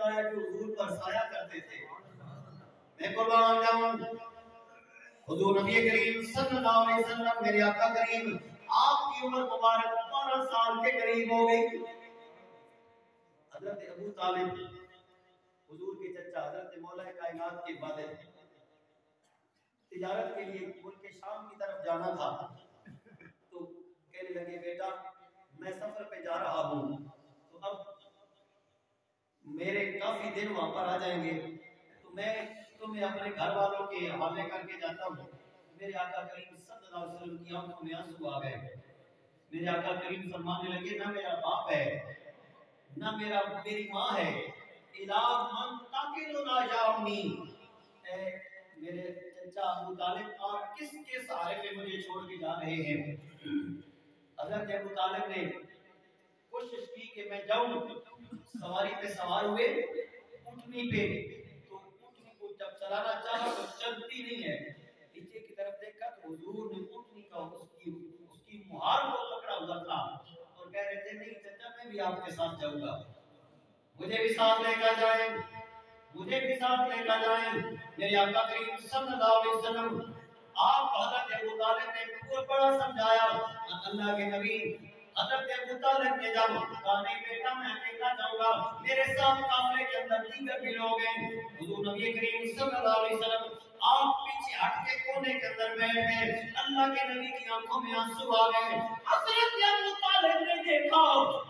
فرمایا جو حضور پر سایہ کرتے تھے. میں قربان جاؤں حضور نبی کریم صلی اللہ علیہ وسلم میرے آقا کریم آپ کی عمر مبارک 12 سال کے قریب ہو گئی. حضرت ابو طالب حضور کے چچا حضرت مولا کائنات کے والد تجارت کے لیے ملک شام کی طرف جانا تھا تو کہنے لگے بیٹا میں سفر پہ جا رہا ہوں تو اب میرے کافی دن وہاں پر آ جائیں گے تو میں تمہیں اپنے گھر والوں کے حوالے کر کے جاتا ہوں. میرے آقا کریم صلی اللہ علیہ وسلم کی آنکھوں میں آنسو آ گئے. میرے آقا کریم فرمانے لگے نہ میرا باپ ہے نہ میری ماں ہے. الہ من تاکلو لا یا امی، اے میرے چچا ابو طالب آپ کس کے سہارے پہ مجھے چھوڑ کے جا رہے ہیں؟ حضرت ابو طالب نے کوشش کی کہ میں جاؤں. سواری پہ سوار ہوئے اونٹنی پہ تو اونٹنی کو جب چلانا چاہا تو چلتی نہیں ہے. نیچے کی طرف دیکھا تو حضور نے اونٹنی کا اس کی مہار کو پکڑا ہوا تھا اور کہہ رہے تھے نہیں چچا میں بھی آپ کے ساتھ جاؤں گا، مجھے بھی ساتھ لے کر جائیں، مجھے بھی ساتھ لے کر جائیں. میرے آقا کریم صلی اللہ علیہ وسلم آپ حضرت ابو طالب نے بڑا سمجھایا. اللہ کے نبی حضرت ابو طالب نے جب کہا نہیں بیٹا میں اکیلا جاؤں گا، میرے ساتھ قافلے کے اندر دیگر بھی لوگ ہیں. حضور نبی کریم صلی اللہ علیہ وسلم آپ پیچھے ہٹ کے کونے کے اندر بیٹھ گئے. اللہ کے نبی کی آنکھوں میں آنسو آ گئے. حضرت ابو طالب نے دیکھا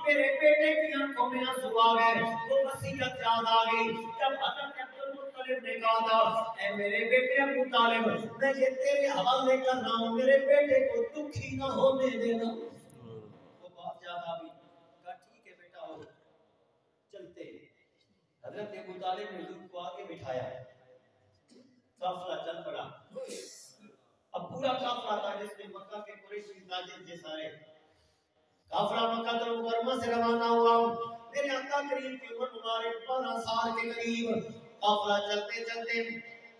میرے بیٹے کی آنکھوں میں آنسو آ گئے. وہ وصیت یاد آ گئی جب حضرت عبدالمطلب نے کہا تھا اے میرے بیٹے ابو طالب میں یہ تیرے حوالے کر رہا ہوں، میرے بیٹے کو دکھی نہ ہونے دینا. وہ بہت زیادہ بھی کہا ٹھیک ہے بیٹا ہو چلتے. حضرت ابو طالب نے حضور کو آگے بٹھایا. قافلہ چل پڑا. اب پورا قافلہ تھا جس میں مکہ کے قریشی تاجر تھے سارے. قافلہ مکہ المکرمہ سے روانہ ہوا. میرے آقا کریم کی عمر مبارک 12 سال کے قریب. قافلہ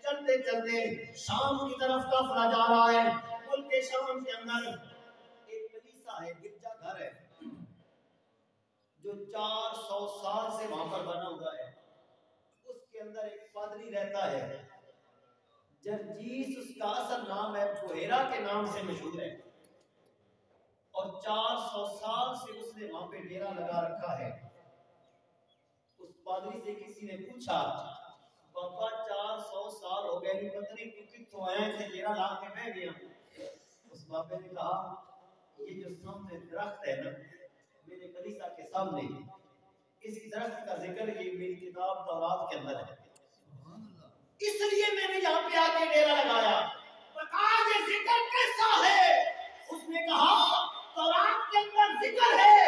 چلتے چلتے شام کی طرف قافلہ جا رہا ہے. ملک شام کے اندر ایک کلیسا ہے، گرجا گھر ہے جو 400 سال سے وہاں پر بنا ہوا ہے. اس کے اندر ایک پادری رہتا ہے جرجیس اس کا اصل نام ہے، بحیرہ کے نام سے مشہور ہے اور 400 سال سے اس نے وہاں پہ ڈیرا لگا رکھا ہے. اس پادری سے کسی نے پوچھا بابا 400 سال ہو گئے نہیں پتہ نہیں کتوں آیا ہے ڈیرا لا کے بہ گیا. اس بابے نے کہا یہ جو سامنے درخت ہے نا میرے کلیسا کے سامنے، اس درخت کا ذکر یہ میری کتاب تورات کے اندر ہے، اس لیے میں نے یہاں پہ آ کے ڈیرا لگایا. بتا یہ ذکر کیسا ہے؟ اس نے کہا تورات کے اندر ذکر ہے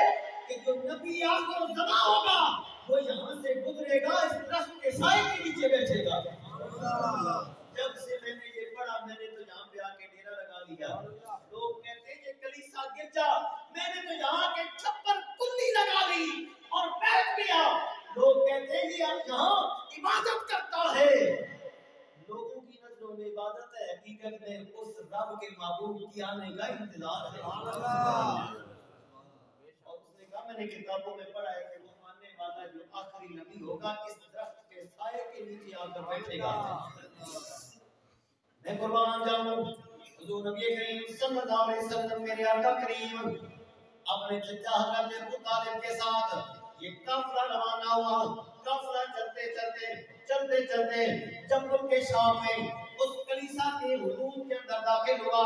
کہ جو نبی آخر زمان ہوگا وہ یہاں سے گزرے گا، اس درخت کے سائے کے نیچے بیٹھے گا. جب سے میں نے یہ پڑھا میں نے تو یہاں پہ آ کے ڈیرا لگا لیا. لوگ کہتے ہیں یہ کلیسا گرجا، میں نے تو یہاں کے چھپر کلی لگا لی اور بیٹھ گیا. لوگ کہتے ہیں یہ اب یہاں عبادت کرتا ہے. لوگوں کی نظروں میں عبادت ہے، حقیقت میں اس رب کے معبود کی آنے کا انتظار ہے. اور اس نے کہا میں نے کتابوں میں پڑھا ہے کہ وہ آنے والا جو آخری نبی ہوگا اس درخت کے سائے کے نیچے آ کر بیٹھے گا. میں قربان جاؤں حضور نبی کریم صلی اللہ علیہ وسلم میرے آقا کریم اپنے چچا حضرت ابو طالب کے ساتھ یہ قافلہ روانہ ہوا. قافلہ چلتے جب ملک شام میں اس کلیسا کے حدود کے اندر داخل ہوا.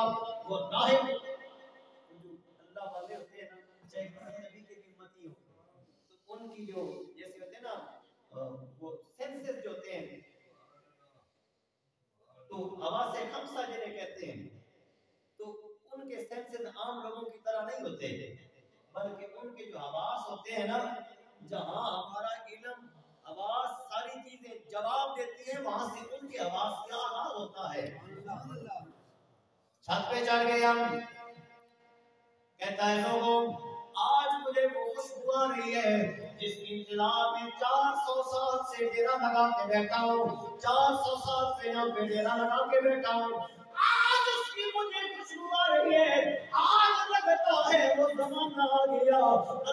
وہ راہب اللہ والے ہوتے ہیں نا، چاہے کسی نبی کے بھی امتی ہو تو ان کی جو جیسے ہوتے ہیں نا وہ سینسز جو ہوتے ہیں تو حواس خمسہ جنہیں کہتے ہیں، تو ان کے سینسز عام لوگوں کی طرح نہیں ہوتے بلکہ ان کے جو حواس ہوتے ہیں نا، جہاں ہمارا علم حواس ساری چیزیں جواب دیتی ہیں وہاں سے ان کے حواس کا آغاز ہوتا ہے. چھت پہ چڑھ گئے ہم. کہتا ہے لوگوں آج مجھے وہ خوشبو آ رہی ہے جس کی انتظار میں 400 سال سے ڈیرا لگا کے بیٹھا ہوں. 400 سال سے یہاں پہ ڈیرا لگا کے بیٹھا ہوں. آج اس کی مجھے خوشبو آ رہی ہے. آج لگتا ہے وہ زمانہ آ گیا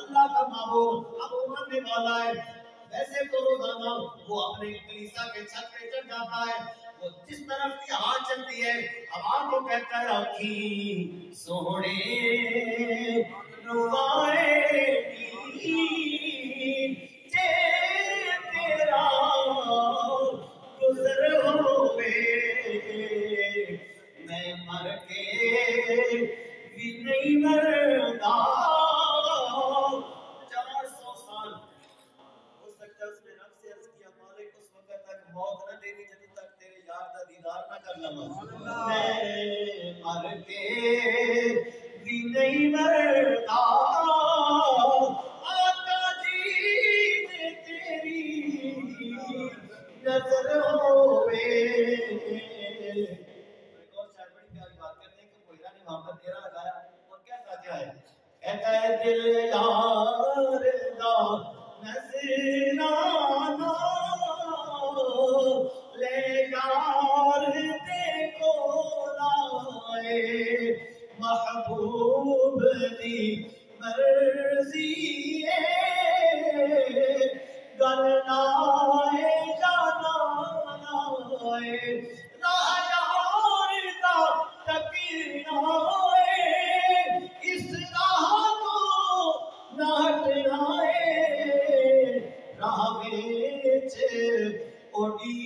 اللہ کا معبود اب آنے والا ہے. ویسے تو روزانہ وہ اپنے کلیسا کے چھت پہ چڑھ جاتا ہے، وہ جس طرف کی ہوا چلتی ہے ہوا کو کہتا ہے آخی سوڑے روائے گی جے تیرا گزر ہوئے، میں مر کے بھی نہیں مردا۔ 400 سال ہو سکتا ہے اس نے رب سے عرض کیا مالک اس وقت تک موت نہ دینی جب تک تیرے یار کا دیدار نہ کر لواں، میں مر کے بھی نہیں مردا آقا جی نے تیری نظر ہوئے۔ ایک اور شاید بڑی پیاری بات کرتے ہیں کہ کوئرہ نے وہاں پر ڈیرا لگایا اور کہتا کیا ہے، کہتا ہے دل یار دا نذرانہ لے یار دے کول آئے، محبوب دی مرضی ہے گلنائے جانا آئے، راہ یار دا تکینا ہے اس راہ تو نہ ہٹنا ہے، راہ وچ اڈی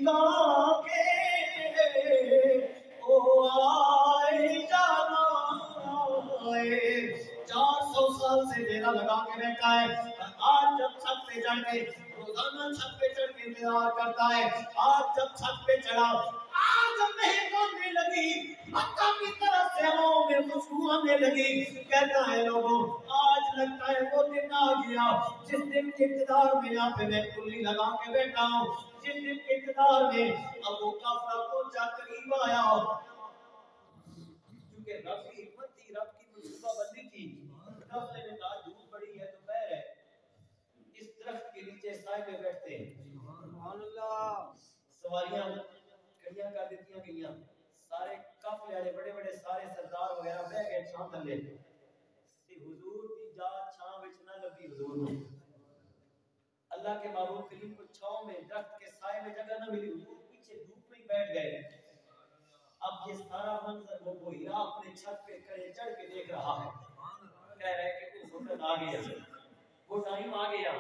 گا کے او آئے جانا ہے۔ 400 سال سے ڈیرا لگا کے بیٹھا ہے اور آج جب چھت پہ چڑھ کے روزانہ چھت پہ چڑھ کے انتظار کرتا ہے، آج جب چھت پہ چڑھا، آج جب مہک آنے لگی، مکہ کی طرف سے ہواؤں میں خوشبو آنے لگی، کہتا ہے لوگوں آج لگتا ہے وہ دن آ گیا جس دن کے انتظار میں یہاں پہ میں کلی لگا کے بیٹھا ہوں، جس دن کے انتظار میں اب وہ کافرہ پہنچا قریب آیا، کیونکہ رب کی حکمت تھی، رب کی منصوبہ بندی تھی۔ کافرے نے کہا دھوپ بڑی ہے دوپہر ہے، اس درخت کے نیچے سائے میں بیٹھتے ہیں۔ سبحان اللہ۔ سواریاں کھڑیاں کر دیتی گئیاں، سارے قافلے والے بڑے بڑے سارے سردار وغیرہ بیٹھ گئے چھاں تھلے، تے حضور دی جا چھاں وچ نہ لبھی حضور نوں۔ اللہ کے محبوب کریم کو چھاؤں میں درخت کے سائے میں جگہ نہ ملی، حضور پیچھے دھوپ میں بیٹھ گئے۔ اب یہ سارا منظر وہ بحیرہ اپنے چھت پہ کھڑے چڑھ کے دیکھ رہا ہے، کہہ رہا ہے کہ وہ وقت آ گیا، وہ ٹائم آ گیا،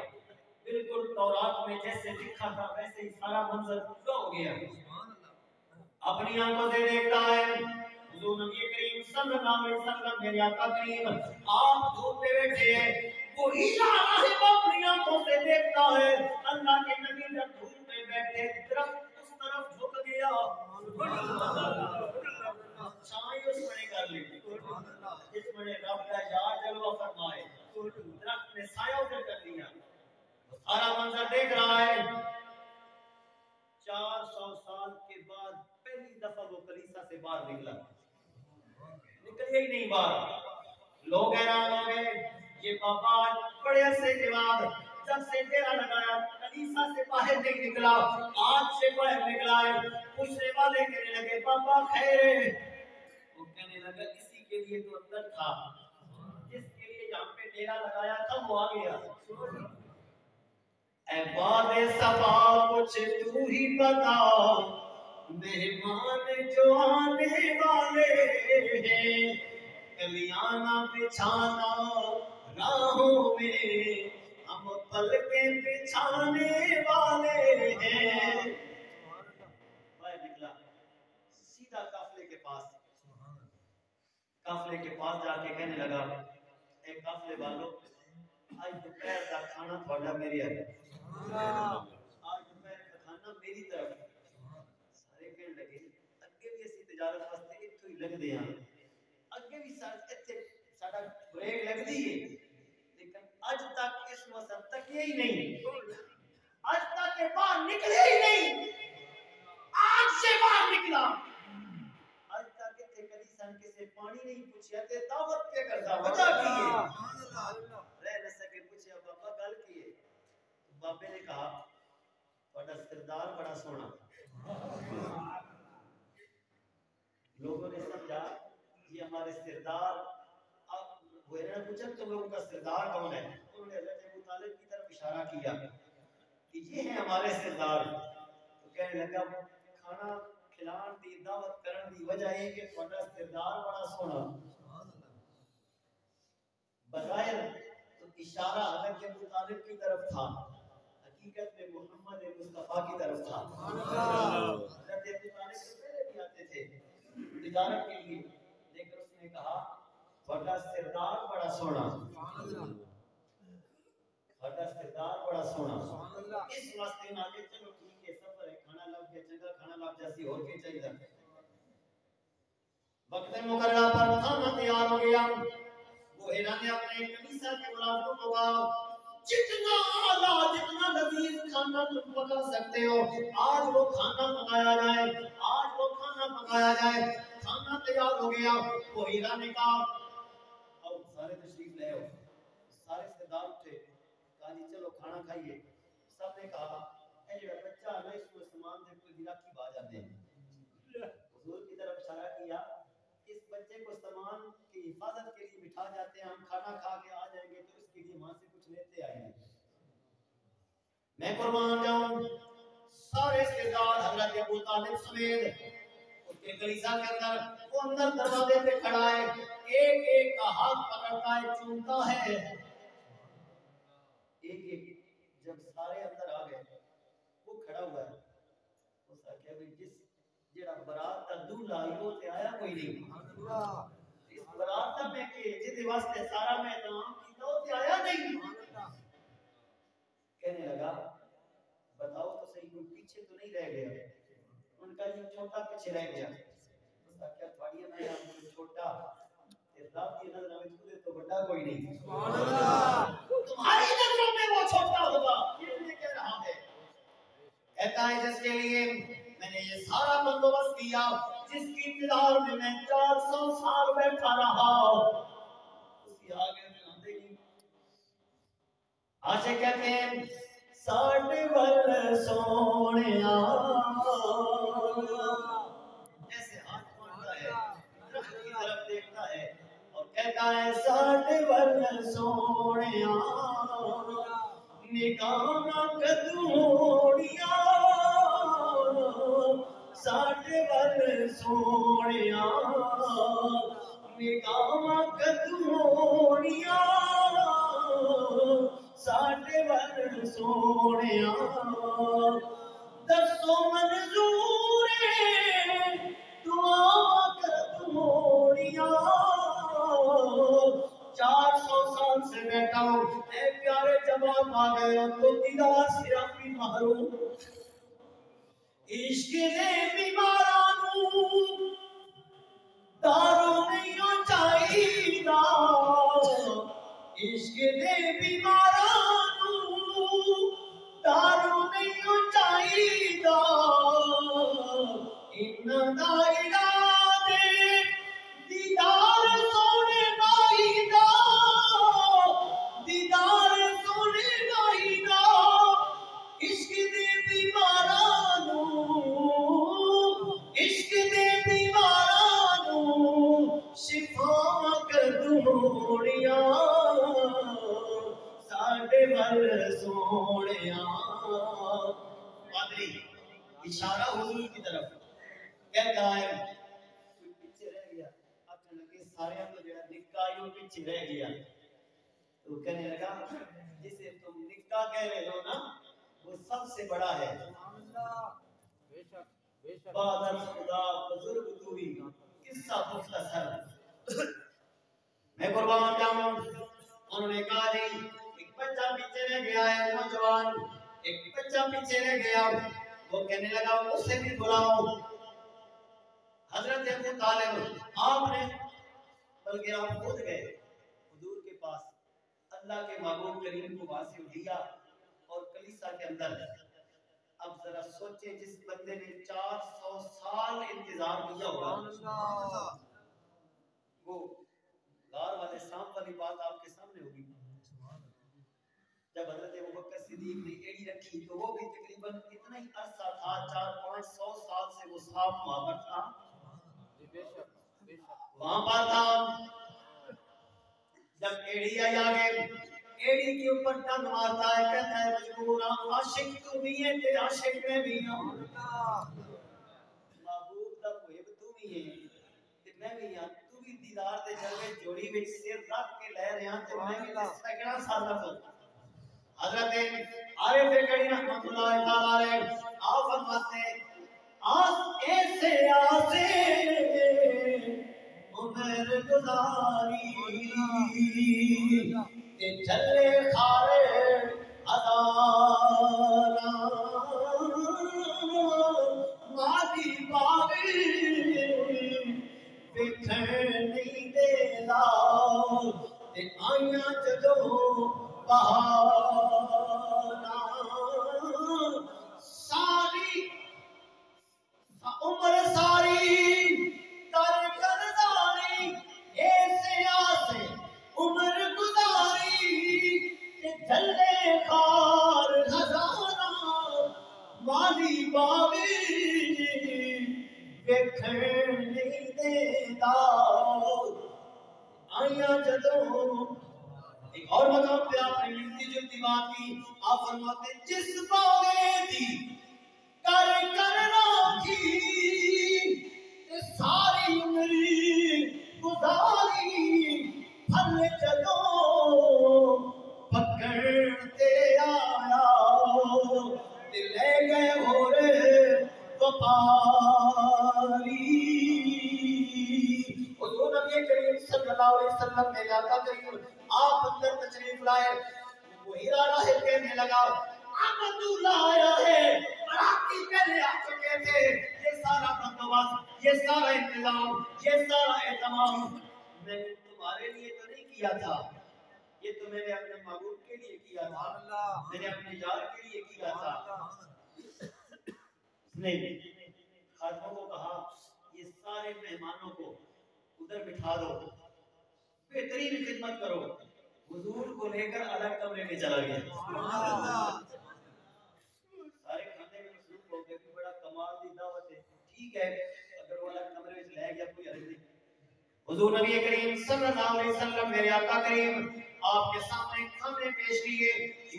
بالکل تورات میں جیسے لکھا تھا ویسے ہی سارا منظر پورا ہو گیا۔ اپنی آنکھوں سے دیکھتا ہے حضور نبی کریم صلی اللہ علیہ وسلم میرے آقا کریم آپ دھوپ پہ بیٹھے ہیں، وہ ہیلا راہب اپنی آنکھوں سے دیکھتا ہے اللہ کے نبی جب دھوپ میں بیٹھے درخت اس طرف جھک گیا، چھائیں اس میں کر لی، جس میں رب کا یار جلوہ فرمائے، درخت نے سایہ ادھر کر دیا، سارا منظر دیکھ رہا ہے۔ 400 سال کے بعد پہلی دفعہ وہ کلیسا سے باہر نکلا ہی نہیں باہر، لوگ حیران ہو گئے، یہ بابا بڑے عرصے کے بعد جب سے ڈیرا لگایا کلیسا سے باہر نہیں نکلا، آج سے باہر نکلا ہے، پوچھنے والے کہنے لگے بابا خیر ہے، وہ کہنے لگا اسی کے لیے تو اندر تھا، جس کے لیے یہاں پہ ڈیرا لگایا تھا وہ آ گیا۔ اے باد صفا کچھ تو ہی بتا، مہمان جو آنے والے ہیں، کلیانا بچھانا راہوں میں، ہم پلکیں بچھانے والے ہیں۔ باہر نکلا سیدھا قافلے کے پاس، قافلے کے پاس جا کے کہنے لگا اے قافلے والو آج دوپہر کا کھانا تھوڑا میری ہے، آج دوپہر کا کھانا میری طرف۔ سارے کہنے لگے اگے بھی اسی تجارت واسطے اتھوں ہی لگدے ہاں، اگے بھی ساڈا بریک لگدی ہے، لیکن اج تک اس مسئلہ تک ہی نہیں، اج تک یہ باہر نکلے ہی نہیں، آج سے باہر نکلا، آج تک اتنے کلیسان کسی پانی نہیں پوچھا تے دعوت پہ کرتا وجہ کی ہے، رہ نہ سکے پوچھا بابا گل کی ہے، بابے نے کہا تھوڑا سردار بڑا سونا، لوگوں نے سمجھا یہ ہمارے سردار، اب وہ انہوں نے پوچھا تم لوگوں کا سردار کون ہے، انہوں نے حضرت ابو طالب کی طرف اشارہ کیا، کہ یہ ہیں ہمارے سردار. تو کہنے لگا کھانا کھلان دی دعوت کرن دی وجہ ہے کہ تھوڑا سردار بڑا سونا. بظاہر تو اشارہ حضرت ابو طالب کی طرف تھا، حقیقت میں محمد مصطفیٰ کی طرف تھا. حضرت ابو طالب سے پہلے بھی آتے تھے تجارت کے لیے، لیکن اس نے کہا بڑا سردار بڑا سونا، بڑا سردار بڑا سونا. اس واسطے نہ کہ چلو ٹھیک ہے سفر ہے، کھانا لگ گیا، جگہ کھانا لگ جاسی اور کے چاہیے. وقت مقررہ پر کھانا تیار ہو گیا. وہ ہیرا نے اپنے کلیسا کے ملازموں کو کہا جتنا اعلیٰ جتنا لذیذ کھانا تم پکا سکتے ہو آج وہ کھانا پکایا جائے، آج وہ کھانا پکایا جائے. کھانا تیار ہو گیا. وہ ہیرا نے کہا اور سارے تشریف لے آؤ. سارے سردار اٹھے، کہا جی چلو کھانا کھائیے. سب نے کہا اے جڑا بچہ ہے اس کو سامان دے کوئی ہیرا کی با جاتے ہیں. حضور کی طرف اشارہ کیا اس بچے کو سامان کی حفاظت کے لیے بٹھا جاتے ہیں، ہم کھانا کھا کے آ جائیں گے تو اس کے لیے وہاں سے کچھ لیتے آئیں گے. میں قربان جاؤں سارے سردار حضرت ابو طالب سمیت اس کے کلیسا کے اندر وہ اندر دروازے پہ کھڑا ہے، ایک ایک کا ہاتھ پکڑتا ہے، چومتا ہے. ایک ایک جب سارے اندر آ گئے وہ کھڑا ہوا ہے. اس نے کہا جس جڑا برات دا دولہا ہی وہ تے آیا کوئی نہیں. اس برات دا میں کہ جس واسطے سارا میں اہتمام کیتا وہ تے آیا نہیں. کہنے لگا بتاؤ تو صحیح کوئی پیچھے تو نہیں رہ گیا. ان کا یہ چھوٹا پیچھے رہ گیا. اس کا کیا تھوڑی میں ہم کوئی چھوٹا رب کی نظر میں خود تو بڑا کوئی نہیں. سبحان اللہ. تمہاری نظروں میں وہ چھوٹا ہوگا یہ کہہ رہا ہے. کہتا ہے جس کے لیے میں نے یہ سارا بندوبست کیا، جس کی انتظار میں 400 سال بیٹھا رہا، اسی آگے میں آتے ہی آج کہتے ہیں ساٹھ ول سونیا ایسے ہاتھ پھوڑتا ہے، درخت کی طرف دیکھتا ہے اور کہتا ہے ساٹھ ول سونیا نکانا کدوڑیا ساٹھ ول سونیا نکانا کدوڑیا ساٹھ ول سونیا دسو منظور دعا کدوڑیا 400 سال سے بیٹھا ہوں اے پیارے جواب آ گئے ہو تو دیدار صرف بھی محروم. عشق دے بیمارانو دارو نہیں چاہیدا، عشق دے بیمارانو دارو نہیں چاہیدا، انہاں دا علاج دیدار سونے بائی دا، دیدار سونے بائی دا. عشق دے بیمارانو عشق دے بیمارانو شفا کدوڑیا ساڈے ول سونیا. پادری اشارہ حضور کی طرف کہتا ہے کوئی پیچھے رہ گیا. آخر لگے سارے تو جڑا نکا ہی وہ پیچھے رہ گیا. تو کہنے لگا جسے تم نکا کہہ رہے ہو نا وہ سب سے بڑا ہے. بادر خدا بزرگ تو ہی قصہ مختصر. میں قربان جاؤں انہوں نے کہا جی ایک بچہ پیچھے رہ گیا ہے، نوجوان ایک بچہ پیچھے رہ گیا. وہ کہنے لگا اسے بھی بلاؤ. حضرت ابو طالب آپ نے بلکہ آپ خود گئے حضور کے پاس، اللہ کے محبوب کریم کو وہاں سے لیا اور کلیسا کے اندر. اب ذرا سوچیں جس بندے نے 400 سال انتظار کیا ہوگا، وہ غار والے سانپ والی بات آپ کے سامنے ہوگی. جب حضرت ابوبکر صدیق نے ایڑی رکھی تو وہ بھی تقریباً اتنا ہی عرصہ تھا، 400-500 سال سے وہ سانپ وہاں پر تھا، وہاں پر تھا. جب ایڑی آئی آگے ایڑی کے اوپر ٹنگ مارتا ہے، کہتا ہے مجبور عاشق تو بھی ہے تے عاشق میں بھی ہوں، محبوب دا محب تو بھی ہے تے میں بھی ہاں، تو بھی دیدار دے جلوے جوڑی وچ سر رکھ کے لے رہے ہیں تے میں بھی سکڑا سارا کر حضرت عارف کڑی رحمت اللہ تعالی علیہ آپ فرماتے ہیں آس ایسے آسے عمر گزاری تے چلے خارے ہزاراں مادی باغی ویکھن نہیں دیندا تے آئیاں جدوں بہاراں ساری عمر ساری کر کرداری ایسے آسے عمر گزاری کہ جلے خار ہزاراں مالی باوی ویکھن نہیں دیندا آئیاں جدوں ایک اور مقام پہ آپ نے ملتی جلتی بات کی آپ فرماتے جس باغے دی کر کر راکھی تے ساری عمری گزاری پھل جدوں پکڑ تے آیا تے لے گئے ہورے وپاری حضور نبی کریم صلی اللہ علیہ وسلم میرے آقا کریم آپ اندر تشریف لائے وہ ہیرا راہب کہنے لگا عبداللہ آیا ہے براتی پہلے آ چکے تھے یہ سارا بندوبست یہ سارا انتظام یہ سارا اہتمام میں نے تمہارے لیے تو نہیں کیا تھا یہ تو میں نے اپنے محبوب کے لیے کیا تھا میں نے اپنے یار کے لیے کیا تھا نہیں خادموں کو کہا یہ سارے مہمانوں کو ادھر بٹھا دو بہترین خدمت کرو حضور کو لے کر الگ کمرے میں چلا گیا سارے کھانے میں مصروف ہو گئے بڑا کمال دی دعوت ہے ٹھیک ہے اگر وہ الگ کمرے میں لے گیا کوئی حرج نہیں حضور نبی کریم صلی اللہ علیہ وسلم میرے آقا کریم آپ کے سامنے کھانے پیش کیے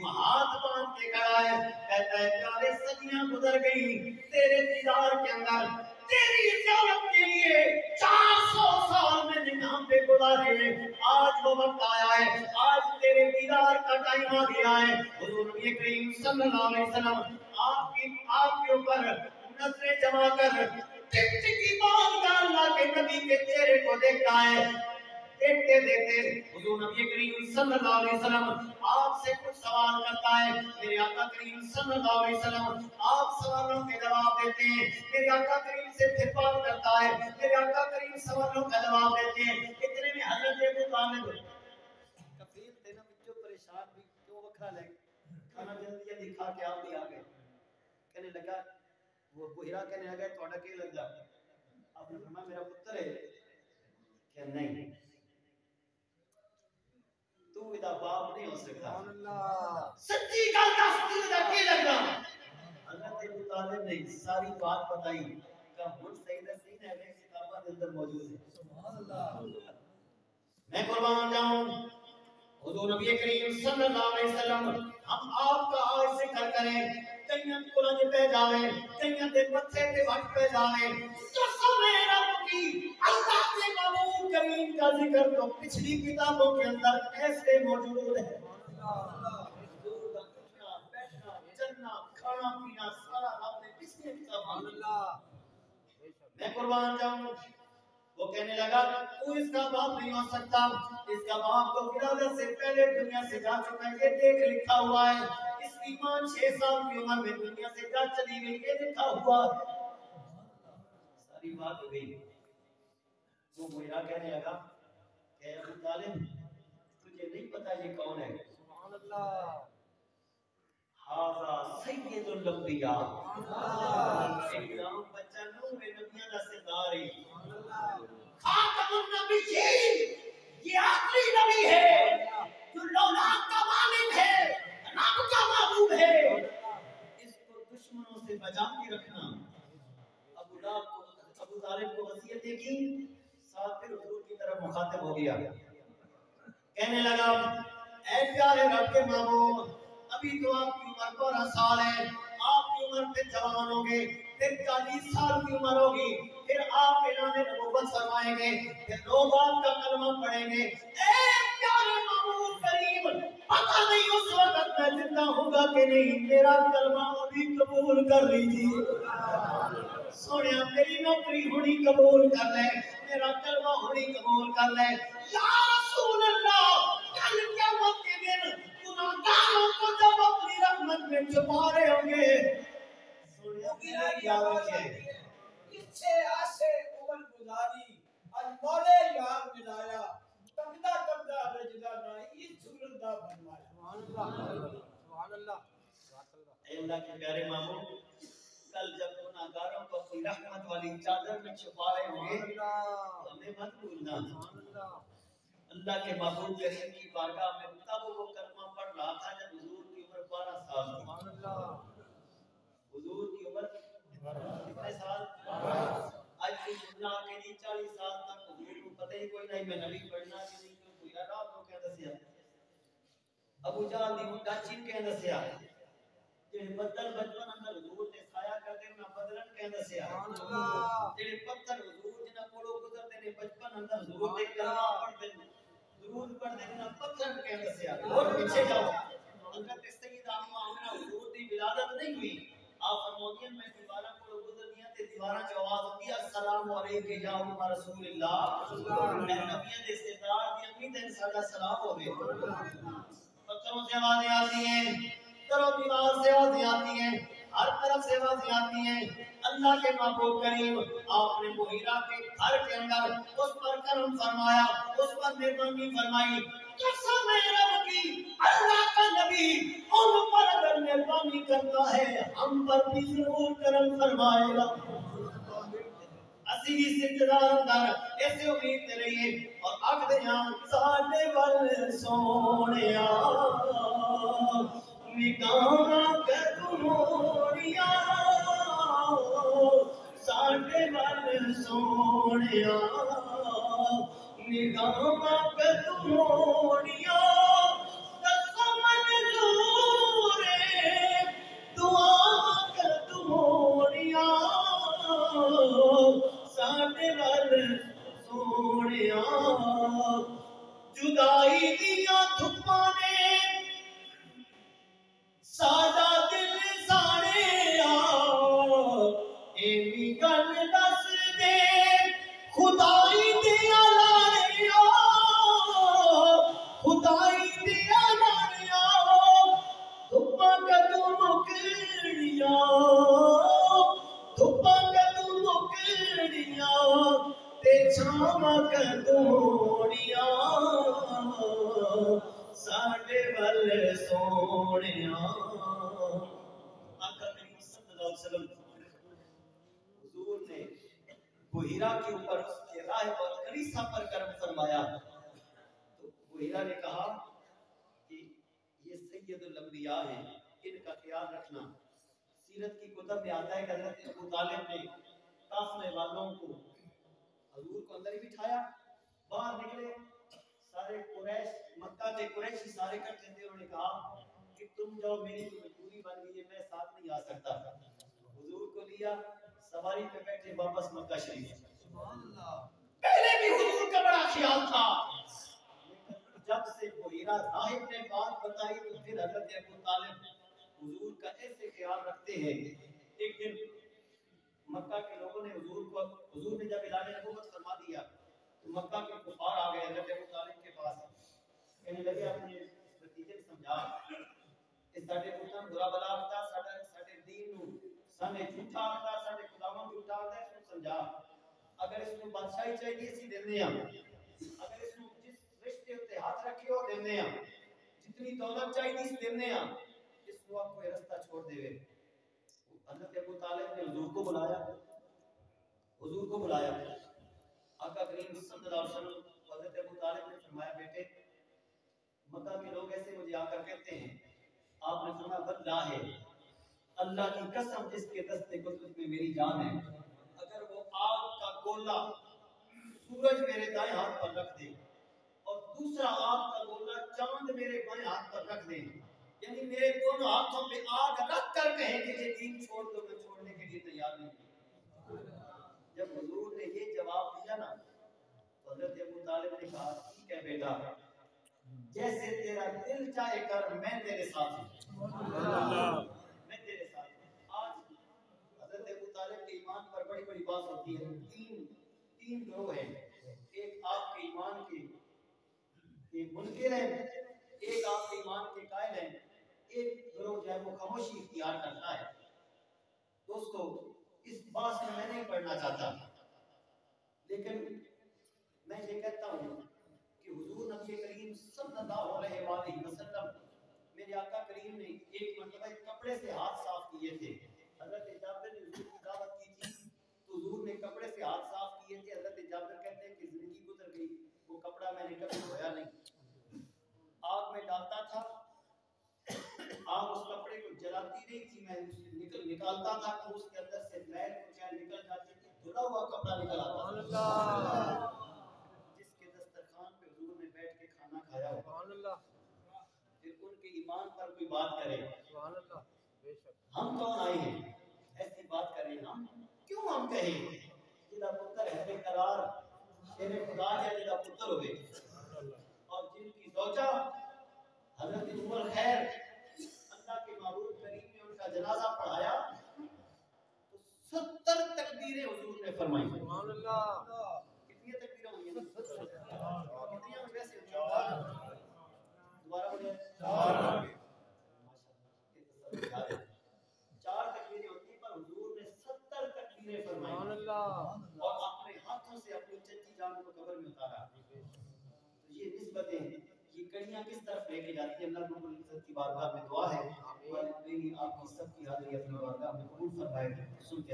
ہاتھ باندھ کے کھڑا ہے کہتا ہے پیارے صدیاں گزر گئی تیرے دیدار کے اندر تیری زیارت کے لیے 400 سال میں نگاہ پہ گزارے آج وہ وقت آیا ہے آج تیرے دیدار کا ٹائم آ گیا ہے حضور نبی کریم صلی اللہ علیہ وسلم آپ کے اوپر نظریں جما کر ٹک ٹکی بات کا اللہ کے نبی کے چہرے کو دیکھتا ہے دیکھتے دیکھتے حضور نبی کریم صلی اللہ علیہ وسلم آپ سے کچھ سوال کرتا ہے میرے آقا کریم صلی اللہ علیہ وسلم آپ سوالوں کے جواب دیتے ہیں میرے آقا کریم سے پھر بات کرتا ہے میرے آقا کریم سوالوں کا جواب دیتے ہیں اتنے میں حضرت ابو طالب کفیل تھے نا بچوں پریشان بھی کیوں وکھرا لے کھانا جلدی جلدی کھا کے آپ بھی آ گئے کہنے لگا وہ ہیرا کہنے لگا تھوڑا کی لگ جا آپ نے فرمایا میرا پتر ہے کہ نہیں تو ادا باپ نہیں ہو سکتا سچی گل دس تو ادا کی لگا حضرت ابو طالب نے ساری بات بتائی کہ ہن صحیح صحیح ہے کہ کتاباں کے اندر موجود ہے سبحان اللہ میں قربان جاؤں حضور نبی کریم صلی اللہ علیہ وسلم ہم آپ کا آج ذکر کریں کئیاں کلنج پہ جاویں کئیاں دے متھے پہ وقت پہ جاویں تو سمے رب کی اللہ کے محبوب کریم کا ذکر تو پچھلی کتابوں کے اندر ایسے موجود ہے حضور کا اٹھنا بیٹھنا چلنا کھانا پینا سارا رب نے پچھلی کتابوں میں قربان جاؤں وہ کہنے لگا تو اس کا باپ نہیں ہو سکتا اس کا باپ تو ولادت سے پہلے دنیا سے جا چکا ہے یہ دیکھ لکھا ہوا ہے اس کی ماں 6 سال کی عمر میں دنیا سے جا چلی گئی یہ لکھا ہوا ساری بات ہو گئی وہ میرا کہنے لگا کہ ابو طالب تجھے نہیں پتا یہ کون ہے سبحان اللہ ہاذا سید الانبیاء ایک نام بچہ نو میں نبیوں کا سردار ہے خاتم النبیین یہ آخری نبی ہے جو اولاد کا والد ہے رب کا محبوب ہے اس کو دشمنوں سے بچا کے رکھنا ابو طالب کو وصیتیں کی ساتھ پھر حضور کی طرف مخاطب ہو گیا کہنے لگا اے پیارے رب کے محبوب ابھی تو آپ کی عمر 12 سال ہے آپ کی عمر پہ جوان ہوگے پھر 40 سال کی عمر ہوگی پھر آپ اعلان نبوت فرمائیں گے پھر لوگ آپ کا کلمہ پڑھیں گے اے پیارے محبوب کریم پتہ نہیں اس وقت میں زندہ ہوں گا کہ نہیں میرا کلمہ ابھی قبول کر لیجیے سونے میری نوکری ہونی قبول کر لے میرا کلمہ ہونی قبول کر لے یا رسول اللہ کل قیامت کے دن گناہگاروں کو جب اپنی رحمت میں چھپا رہے ہوں گے سونے کیا ہے پیچھے آسے عمر گزاری اور مولے یار ملایا تمدہ تمدہ رجدہ نائی صورت دا بنوایا سبحان اللہ اے اللہ کے پیارے ماموں کل جب گناہگاروں کو اپنی رحمت والی چادر میں چھپا رہے ہوں گے تو ہمیں مت بھولنا اللہ کے محبوب کریم کی بارگاہ میں تب وہ کلمہ پڑھ رہا تھا جب حضور کی عمر 12 سال تھی حضور کی عمر کتنے سال آج کوئی بندہ کے لیے 40 سال تک حضور کو پتہ ہی کوئی نہیں میں نبی پڑھنا کہ نہیں کیوں کوئی رات کو کہہ دسیا ابو جہل دی مڈا چین کہہ دسیا جڑے بدل بچپن اندر حضور نے سایہ کردے انہاں بدلن کہہ دسیا جڑے پتھر حضور جنہاں کولوں گزرتے نے بچپن اندر حضور دے کلمہ پڑھدے ضرور پڑھدے انہاں پتھر کہہ دسیا اور پیچھے جاؤ حضرت سیدہ اما آمنہ حضور دی ولادت نہیں ہوئی آپ فرمودین میں دیواراں کولوں گزرنیاں تے دیواراں چ آواز ہوندی ہے السلام علیکم یا ام رسول اللہ اے نبیوں دے سردار دی امی تے ساڈا سلام ہوے پتھروں سے آوازیں آتی ہیں درو دیوار سے آوازیں آتی ہیں ہر طرف سے آوازیں آتی ہیں اللہ کے محبوب کریم آپ نے مغیرہ کے گھر کے اندر اس پر کرم فرمایا اس پر مہربانی فرمائی قسم رب کی اللہ کا نبی ان پر اگر مہربانی کرتا ہے ہم پر بھی ضرور کرم فرمائے گا اسی بھی سجدہ اندر ایسے امید دے رہیے اور آگ دیاں ساڑھے ول سونیا نگاہ کدمونیا ساڑھے ول سونیا نگاہ کدمونیا دسو منظور دعا کدمونیا ساڑھے ول سونیا جدائی دیا دھپاں نے ساڈا دل ساڑیا ایویں گل دس دے خدائی دیا لاڑیا خدائی دیا لاڑیا دھپاں کدوں مکڑیاں دھپاں کدوں مکڑیاں تے چھاواں کدوڑیاں ساڈے ول سونیا آقا کریم صلی اللہ علیہ وسلم حضور نے بحیرہ کے اوپر اس کے راہ اور کلیسا پر کرم فرمایا تو بحیرہ نے کہا کہ یہ سید الانبیاء ہیں ان کا خیال رکھنا سیرت کی کتب میں آتا ہے کہ حضرت ابو طالب نے قافلے والوں کو حضور کو اندر ہی بٹھایا باہر نکلے سارے قریش مکہ کے قریشی سارے اکٹھے تھے انہوں نے کہا کہ تم جاؤ میری تو مجبوری بن گئی ہے میں ساتھ نہیں آ سکتا حضور کو لیا سواری پہ بیٹھے واپس مکہ شریف سبحان اللہ پہلے بھی حضور کا بڑا خیال تھا جب سے بحیرہ راہب نے بات بتائی تو پھر حضرت ابو طالب حضور کا ایسے خیال رکھتے ہیں ایک دن مکہ کے لوگوں نے حضور نے جب اعلان نبوت فرما دیا تو مکہ کے کفار آ گئے حضرت ابو طالب کے پاس کہنے لگے اپنے نتیجے سمجھا اس ساڈے پتر برا بلا آتا ساڈے دین نو سانے جھوٹا آتا ساڈے خداوند جھوٹا آتا اس کو سمجھا اگر اس کو بادشاہی چاہیے اسی دینے ہیں اگر اس کو جس رشتے تے ہاتھ رکھے ہو دینے ہیں جتنی دولت چاہیے اس دینے ہیں اس کو آپ کوئی رستہ چھوڑ دے حضرت ابو طالب نے حضور کو بلایا آقا کریم صلی اللہ علیہ وسلم حضرت ابو طالب نے فرمایا بیٹے مکہ کے لوگ ایسے مجھے آ کر کہتے ہیں آپ نے فرمایا واللہ ہے اللہ کی قسم جس کے دستے قدرت میں میری جان ہے اگر وہ آگ کا گولا سورج میرے دائیں ہاتھ پر رکھ دے اور دوسرا آگ کا گولا چاند میرے بائیں ہاتھ پر رکھ دیں، یعنی میرے دونوں ہاتھوں پہ آگ رکھ کر کہیں کہ یہ دین چھوڑ دو، میں چھوڑنے کے لیے تیار نہیں ہوں۔ جب حضور نے یہ جواب دیا نا تو حضرت ابو طالب نے کہا ٹھیک ہے بیٹا، جیسے تیرا دل چاہے کر، میں تیرے ساتھ ہوں، میں تیرے ساتھ ہوں۔ آج حضرت ابو طالب کے ایمان پر بڑی بڑی بات ہوتی ہے۔ تین گروہ ہیں، ایک آپ کے ایمان کے منکر ہیں، ایک آپ کے ایمان کے قائل ہیں، ایک گروہ جو ہے وہ خاموشی اختیار کرتا ہے۔ دوستو اس بات میں نہیں پڑھنا چاہتا، لیکن میں یہ کہتا ہوں کہ حضور نبی کریم صلی اللہ علیہ وآلہ وسلم، میرے آقا کریم نے ایک مرتبہ ایک کپڑے سے ہاتھ صاف کیے تھے۔ حضرت جابر نے حضور کی دعوت کی تھی تو حضور نے کپڑے سے ہاتھ صاف کیے تھے۔ حضرت جابر کہتے ہیں کہ زندگی گزر گئی، وہ کپڑا میں نے کبھی دھویا نہیں، آگ میں ڈالتا تھا، آگ اس کپڑے کو جلاتی نہیں تھی، میں نکالتا تھا تو اس کے اندر سے میل کچیل نکل جاتی تھی، دھلا ہوا کپڑا نکل آتا تھا۔ جس کے دسترخوان پہ حضور نے بیٹھ کے کھانا کھایا ہو، پھر ان کے ایمان پر کوئی بات کرے، ہم کون آئے ہیں ایسی بات کریں؟ ہم کیوں ہم کہیں جدا پتر ہے بے قرار شیر خدا ہے جدا پتر ہوئے، اور جن کی زوجہ حضرت عمر خیر اللہ کے معبود کریم نے ان کا جنازہ پڑھایا تو 70 تکبیریں حضور نے فرمائی۔ کتنی تکبیریں ہوئی ہیں؟ کتنی ہیں ویسے؟ دوبارہ بولے 4 تکبیریں ہوتی ہیں، پر حضور نے 70 تکبیریں فرمائی اور اپنے ہاتھوں سے اپنی چچی جان کو قبر میں اتارا۔ تو یہ نسبتیں، یہ کڑیاں کس طرف لے کے جاتی ہیں؟ اللہ رب العزت کی بارگاہ میں دعا ہے میری آپ کی سب کی حاضری اپنی بارگاہ میں قبول فرمائے، سن کے